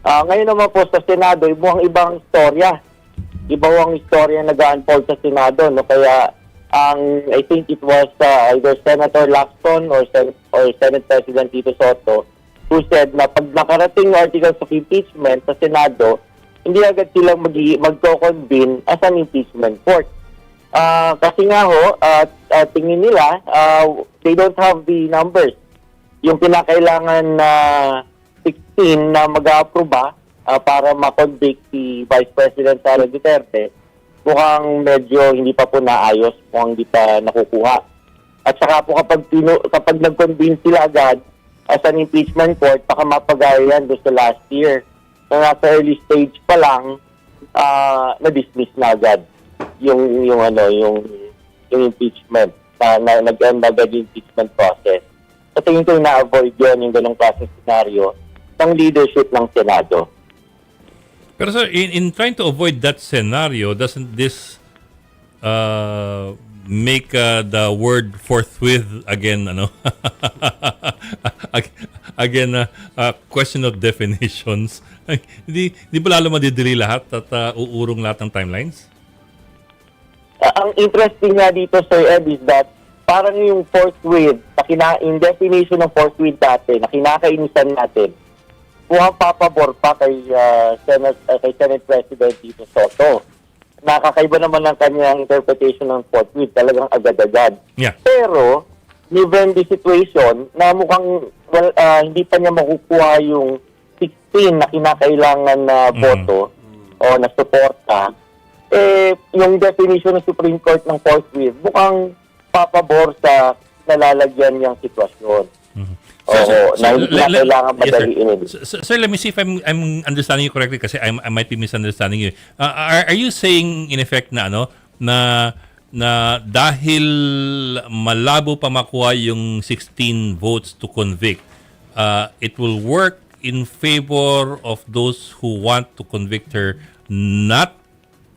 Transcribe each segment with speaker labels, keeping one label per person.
Speaker 1: Ngayon naman po sa Senado, mukhang ibang istorya. Ibang istorya nag-unfold sa Senado, no? Kaya I think it was either Senator Lacson or Senate President Tito Soto who said na pag nakarating yung articles of impeachment sa Senado, hindi agad silang magko-convene as an impeachment court. Kasi nga ho, tingin nila, they don't have the numbers. Yung kinakailangan na 16 na mag-aaproba para ma-convict si Vice President Sara Duterte, mukhang medyo hindi pa po naayos, mukhang hindi pa nakukuha. At saka po kapag nag-convene sila agad as an impeachment court, baka mapagaya yan doon sa last year. Na nasa early stage pa lang, na-dismiss na agad yung impeachment, nag-end agad yung impeachment process. Sa tingin ko na-avoid yun, yung ganong klase scenario ng leadership ng Senado.
Speaker 2: Pero sir, in trying to avoid that scenario, doesn't this make the word forthwith again, again, a question of definitions? Hindi ba lalo madidili lahat at uurong lahat ng timelines?
Speaker 1: Ang interesting nga dito, Sir Ed, is that parang yung forthwith, in definition ng forthwith dati, na kinakainisan natin, mukhang papabor pa kay Senate President Tito Soto. Nakakaiba naman ang kanyang interpretation ng forthwith, talagang agad-agad.
Speaker 2: Yeah.
Speaker 1: Pero, given the situation, na mukhang hindi pa niya makukuha yung 16 na kinakailangan na boto o na suporta, yung definition ng Supreme Court ng forthwith, mukhang papabor sa nalalagyan niyang sitwasyon. Na hindi na kailangan madaliin.
Speaker 2: Sir, let me see if I'm understanding you correctly kasi I might be misunderstanding you. Are you saying in effect na na dahil malabo pa makuha yung 16 votes to convict, it will work in favor of those who want to convict her not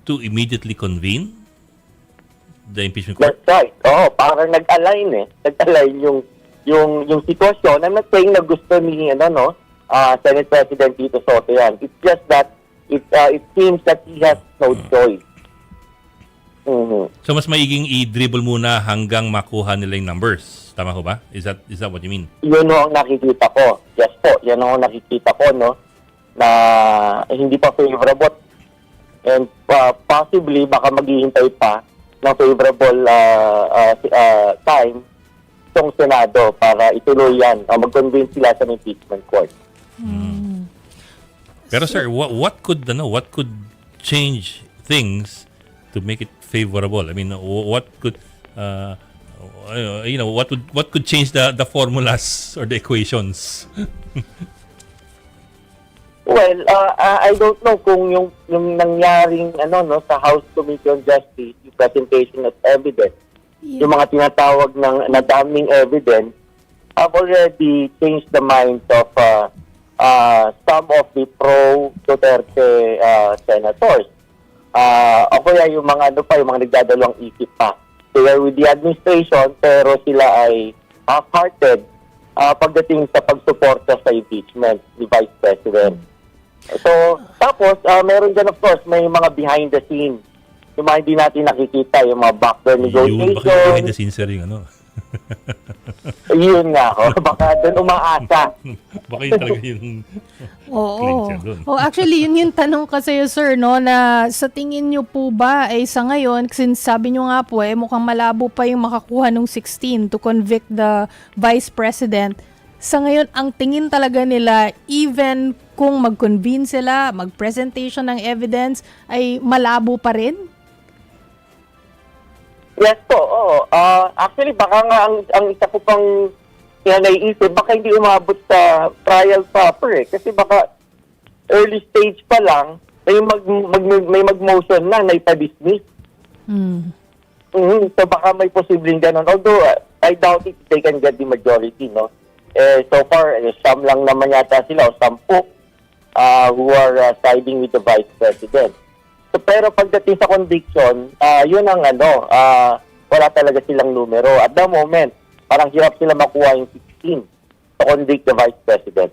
Speaker 2: to immediately convene the impeachment court?
Speaker 1: That's right. Parang nag-align Nag-align yung sitwasyon. I'm not saying na gusto ni Senate President Tito Soto yan. It's just that it seems that he has no choice.
Speaker 2: So mas maiging i-dribble muna hanggang makuha nila yung numbers. Tama ko ba? Is that what you mean?
Speaker 1: Yun ang nakikita ko. Yes po. Yan ang nakikita ko, na hindi pa favorable. And possibly, baka maghihintay pa ng favorable time itong Senado para ituloy yan o mag-convince sila sa impeachment court.
Speaker 2: Pero sir, what could change things to make it favorable? I mean, what could what could change the formulas or the equations?
Speaker 1: Well, I don't know kung yung nangyaring sa House Committee on Justice, yung presentation of evidence, yung mga tinatawag ng nadaming evidence, have already changed the minds of some of the pro-Duterte senators. O kaya yung mga yung mga nagdadalawang isip pa. They are with the administration pero sila ay half-hearted pagdating sa pagsuporta sa impeachment ni Vice President. So, tapos, meron dyan of course, may mga behind the scenes. Yung mga hindi natin nakikita, yung mga backdoor negotiation.
Speaker 2: Yung behind the scenes, sir, yung
Speaker 1: Yun nga, baka doon umaasa.
Speaker 2: Baka yun talaga yung
Speaker 3: actually, yun yung tanong kasi, sir, na sa tingin nyo po ba, sa ngayon, since sabi nyo nga po, mukhang malabo pa yung makakuha ng 16 to convict the Vice President. Sa ngayon, ang tingin talaga nila, even kung mag-convene sila, mag-presentation ng evidence, ay malabo pa rin?
Speaker 1: Yes po, oo. Actually, baka nga ang isa ko pang naiisip, baka hindi umabot sa trial proper Kasi baka early stage pa lang, may mag-motion na ipa-dismiss. So baka may posibleng ganun. Although, I doubt it they can get the majority, so far, some lang naman yata sila, o 10 who are siding with the Vice President. So, pero pagdating sa conviction, yun ang wala talaga silang numero. At the moment, parang hirap sila makuha yung 16 to convict the Vice President.